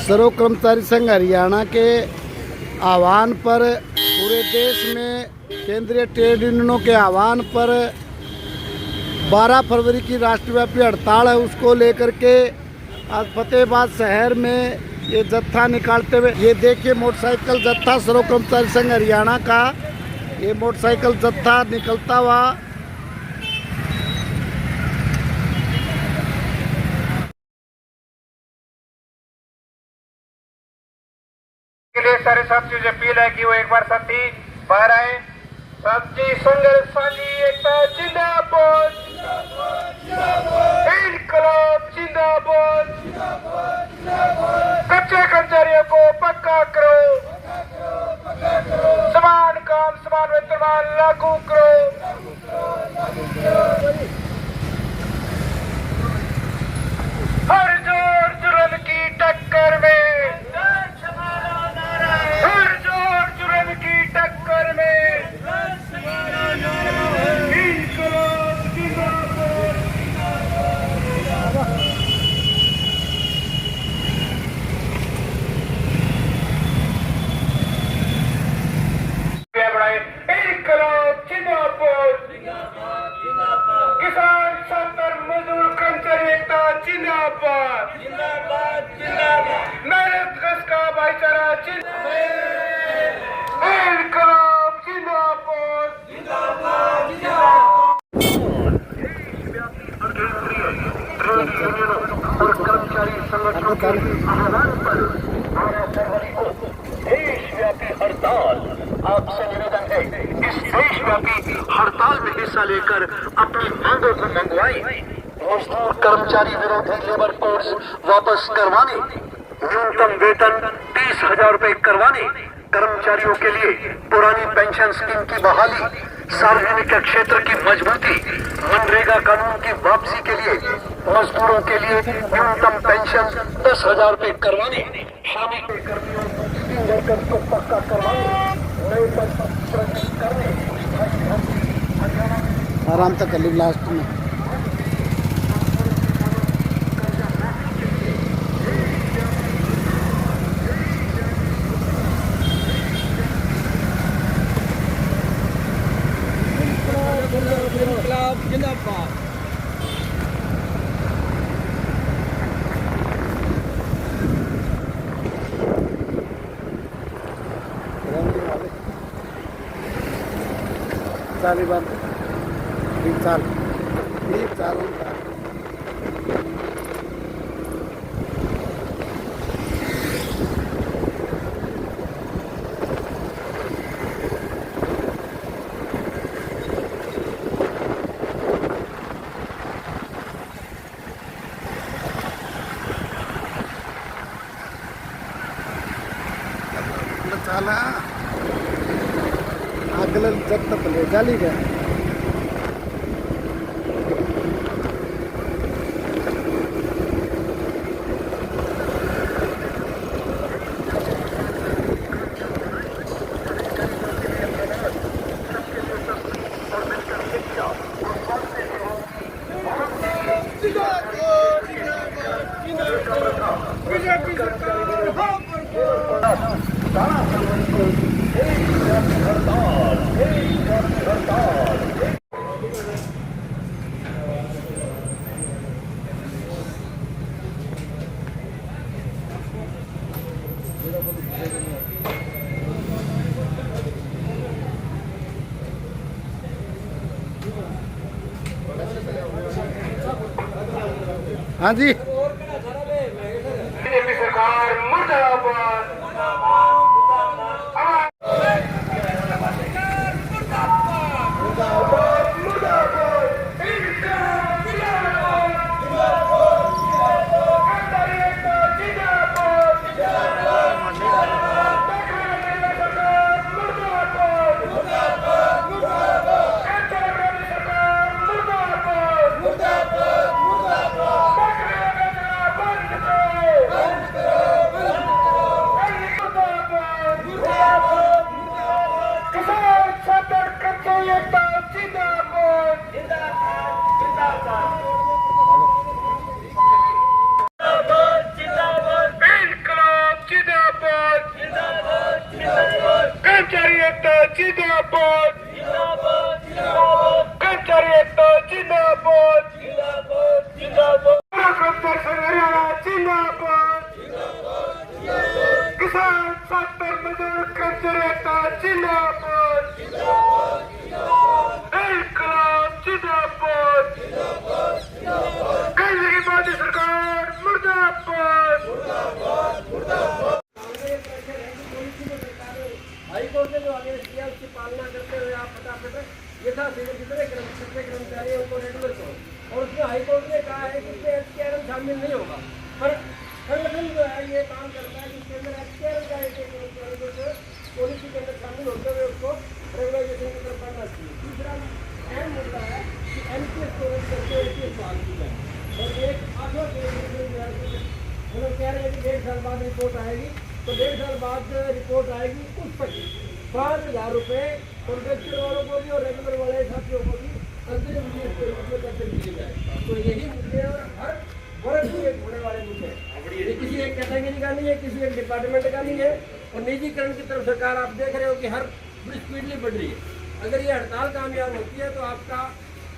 सर्व कर्मचारी संघ हरियाणा के आह्वान पर पूरे देश में केंद्रीय ट्रेड यूनियनों के आह्वान पर 12 फरवरी की राष्ट्रव्यापी हड़ताल है, उसको लेकर के आज फतेहाबाद शहर में ये जत्था निकालते हुए, ये देखिए मोटरसाइकिल जत्था सर्व कर्मचारी संघ हरियाणा का ये मोटरसाइकिल जत्था निकलता हुआ के लिए सारे साथियों से अपील है कि वो एक बार साथी बाहर आए। साथी संघर्ष साझी एकता जिंदाबाद, इनकलाब जिंदाबाद, कच्चे कर्मचारियों को पक्का करो, समान काम समान वेतन लागू करो। हर जोर जुर्म की टक्कर में, हर जोर जुर्म की टक्कर में इनकलाब जिंदाबाद। इनकलाब जिंदाबाद, किसान छात्र मजदूर कर्मचारी एकता जिंदाबाद, मेहनत कश का भाईचारा जिंदाबाद, इनकलाब जिंदाबाद। और कर्मचारी संगठनों के आह्वान पर 12 फरवरी को देशव्यापी हड़ताल। आपसे निवेदन है, इस देशव्यापी हड़ताल में हिस्सा लेकर अपनी मांगों को मंगवाएं। मजदूर कर्मचारी विरोधी लेबर कोड्स वापस करवाने, न्यूनतम वेतन 30,000 रुपए करवाने, कर्मचारियों के लिए पुरानी पेंशन स्कीम की बहाली, सार्वजनिक क्षेत्र की मजबूती, मनरेगा कानून की वापसी के लिए मजदूरों के लिए न्यूनतम पेंशन 10,000 रुपए करवाने, श्रमिक कर्मियों वर्कर्स को पक्का करवाने, नए पद सृजित करने, आराम तक कर ली लास्ट में। जिंदाबाद। साली बात साल చాలా आगल जगत पले जाली गया। हाँ जी, बीजेपी सरकार मुर्दाबाद। कर्मचारी एकता जिंदाबाद, कर्मचारी एकता जिंदाबाद, कर्मचारी संघ हरियाणा जिंदाबाद, किसान छात्र मजदूर कर्मचारी एकता जिंदाबाद, इनकलाब जिंदाबाद, केंद्र की मोदी सरकार मुर्दाबाद। हाईकोर्ट ने जो आदेश दिया उसकी पालना करते हुए आप फटाफट यथाशीघ्र जितने कर्मचारी हैं उनको रेगुलर करो। और उसमें हाईकोर्ट ने कहा है कि इसमें एचकेआरएम शामिल नहीं होगा, पर संगठन जो है ये काम करता है जिसके अंदर एचकेआरएम का एक पॉलिसी के अंदर शामिल होते हुए उसको रेगुलाइजेशन की तरफ बढ़ना चाहिए। दूसरा अहम मुद्दा है कि एनपीएस को रद्द करके एनपीएस बहाल की जाए। और एक आठवां हम लोग कह रहे हैं कि 1.5 साल बाद रिपोर्ट आएगी, तो 1.5 साल बाद रिपोर्ट आएगी उस पर 5,000 रुपये कॉन्ट्रेक्चुअल वालों को भी और रेगुलर वाले साथियों को भी अंतरिम के रूप में करते दिए जाए। तो यही मुद्दे और हर वर्ग में एक होने वाले मुद्दे हैं। ये किसी एक कैटेगरी का नहीं है, किसी एक डिपार्टमेंट का नहीं है। और निजीकरण की तरफ सरकार आप देख रहे हो कि हर बड़ी स्पीडली बढ़ रही है। अगर ये हड़ताल कामयाब होती है तो आपका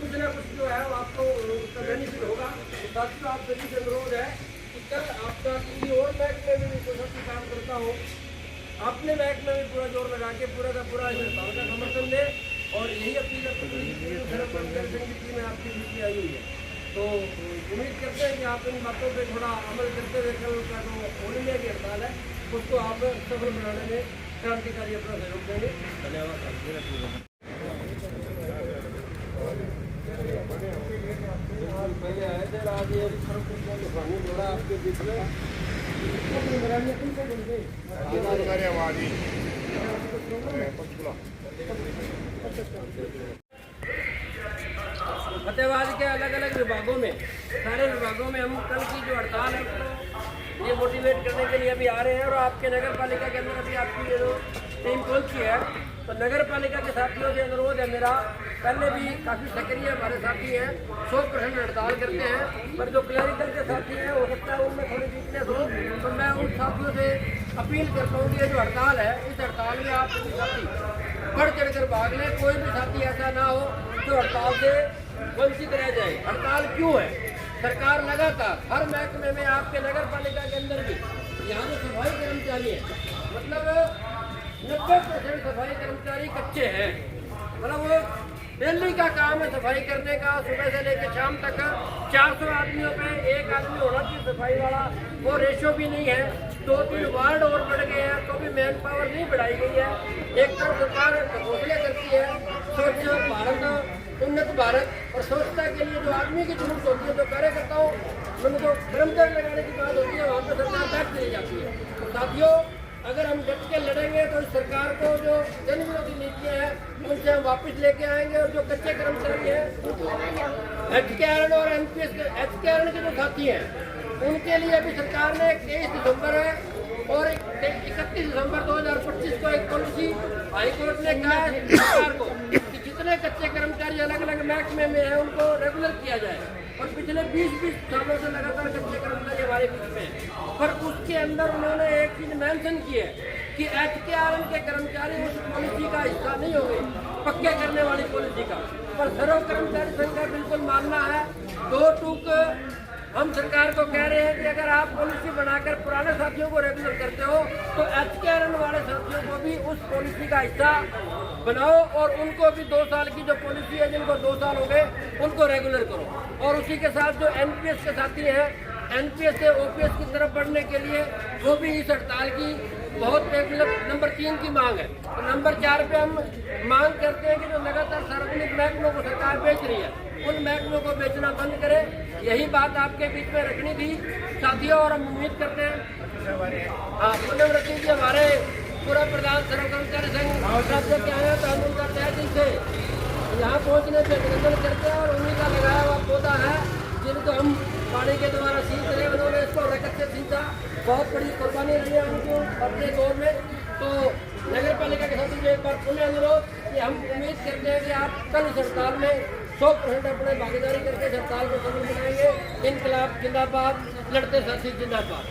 कुछ ना कुछ जो है वो आपको उसका बेनिफिट होगा। साथियों आप सभी से अनुरोध है कि कल आपका किसी और महकमे में भी कोई काम करता हो, अपने महकमे में पूरा जोर लगा के पूरा का पूरा हड़ताल का समर्थन दे। और यही अपील संघ की टीम आपकी बीच आई हुई है। तो उम्मीद करते हैं कि आप इन बातों पर थोड़ा अमल करते हुए कल का जो ऑल इंडिया की हड़ताल है उसको आप सफल बनाने में क्रांतिकारी अपना सहयोग देंगे। धन्यवाद। पहले आए थे आज ये जोड़ा आपके बीच में फतेहाबाद के अलग अलग विभागों में सारे विभागों में हम कल की जो हड़ताल है उसको ये मोटिवेट करने के लिए अभी आ रहे हैं। और आपके नगर पालिका के अंदर अभी आपकी ये जो टीम पहुंची है तो नगर पालिका के साथियों से अनुरोध है मेरा, पहले भी काफ़ी सक्रिय हमारे साथी हैं, 100% हड़ताल करते हैं, पर जो क्लरिकल के साथी हैं हो सकता है उनमें थोड़ी वीकनेस हो, तो मैं उन साथियों से अपील करता हूँ कि ये जो हड़ताल है इस हड़ताल में आप सभी साथी बढ़ चढ़ कर भाग लें। कोई भी साथी ऐसा ना हो जो हड़ताल से वंचित रह जाए। हड़ताल क्यों है? सरकार लगातार हर महकमे में आपके नगर पालिका के अंदर भी यहाँ जो सफाई कर्मचारी है मतलब 90% सफाई कर्मचारी कच्चे हैं। मतलब वो डेली का काम है सफाई करने का, सुबह से लेकर शाम तक 400 आदमियों पे एक आदमी होना चाहिए सफाई वाला, वो रेशो भी नहीं है। 2-3 वार्ड और बढ़ गए हैं तो भी मैन पावर नहीं बढ़ाई गई है। एक तरफ सरकार घोषणा करती है स्वच्छ भारत, उन्नत भारत, और स्वच्छता के लिए जो आदमी की जरूरत होती है, जो कार्यकर्ताओं में जो कर्मचारी लगाने की बात होती है वहाँ पर सरकार बैठ चली जाती है। तो साथियों अगर हम डट के लड़ेंगे तो सरकार को जो जन विरोधी नीतियाँ हैं उनसे हम वापस लेके आएंगे। और जो कच्चे कर्मचारी हैं एचकेआरएन और एनपीएस एचकेआरएन के जो साथी हैं उनके लिए अभी सरकार ने 23 दिसंबर है और 31 दिसंबर 2025 को एक पॉलिसी हाईकोर्ट ने कहा है सरकार को कि जितने कच्चे कर्मचारी अलग अलग महकमे में हैं उनको रेगुलर किया जाए। और पिछले 20 सालों से लगातार कच्चे कर्मचारी हमारे बीच में हैं। पर उसके अंदर उन्होंने एक चीज मेंशन की है कि एचकेआरएन के कर्मचारी उस पॉलिसी का हिस्सा नहीं होंगे, पक्के करने वाली पॉलिसी का। पर सर्व कर्मचारी संघ का बिल्कुल मानना है, 2 टूक हम सरकार को कह रहे हैं कि अगर आप पॉलिसी बनाकर पुराने साथियों को रेगुलर करते हो तो एचकेआरएन वाले साथियों को भी उस पॉलिसी का हिस्सा बनाओ और उनको भी 2 साल की जो पॉलिसी है जिनको 2 साल हो गए उनको रेगुलर करो। और उसी के साथ जो एनपीएस के साथी हैं एनपीएस से ओपीएस की तरफ बढ़ने के लिए वो भी इस हड़ताल की बहुत नंबर 3 की मांग है। तो नंबर 4 पे हम मांग करते हैं कि जो लगातार सार्वजनिक महकमों को सरकार बेच रही है उन महकमों को बेचना बंद करे। यही बात आपके बीच में रखनी थी साथियों। और हम उम्मीद करते हैं हाँ पूनम रति जी हमारे पूरा प्रधान सर्व कर्मचारी संघ राज्य के आए हैं तो हम उनका तय दिल से यहाँ पहुँचने पर अभिनंदन करते हैं। और उन्हीं का लगाया हुआ पौधा है जिनको हम पानी के द्वारा सींच रहे, उन्होंने इसको रकत से सींचा, बहुत बड़ी कुर्बानी रही है उनको अपने दौर में। तो नगर पालिका के साथ एक बार पुनः अनुरोध कि हम उम्मीद करते हैं कि आप कल इस हड़ताल में 100% अपने भागीदारी करके इस हड़ताल को सफल बनाएंगे। इनकलाब जिंदाबाद, लड़ते साथी जिंदाबाद।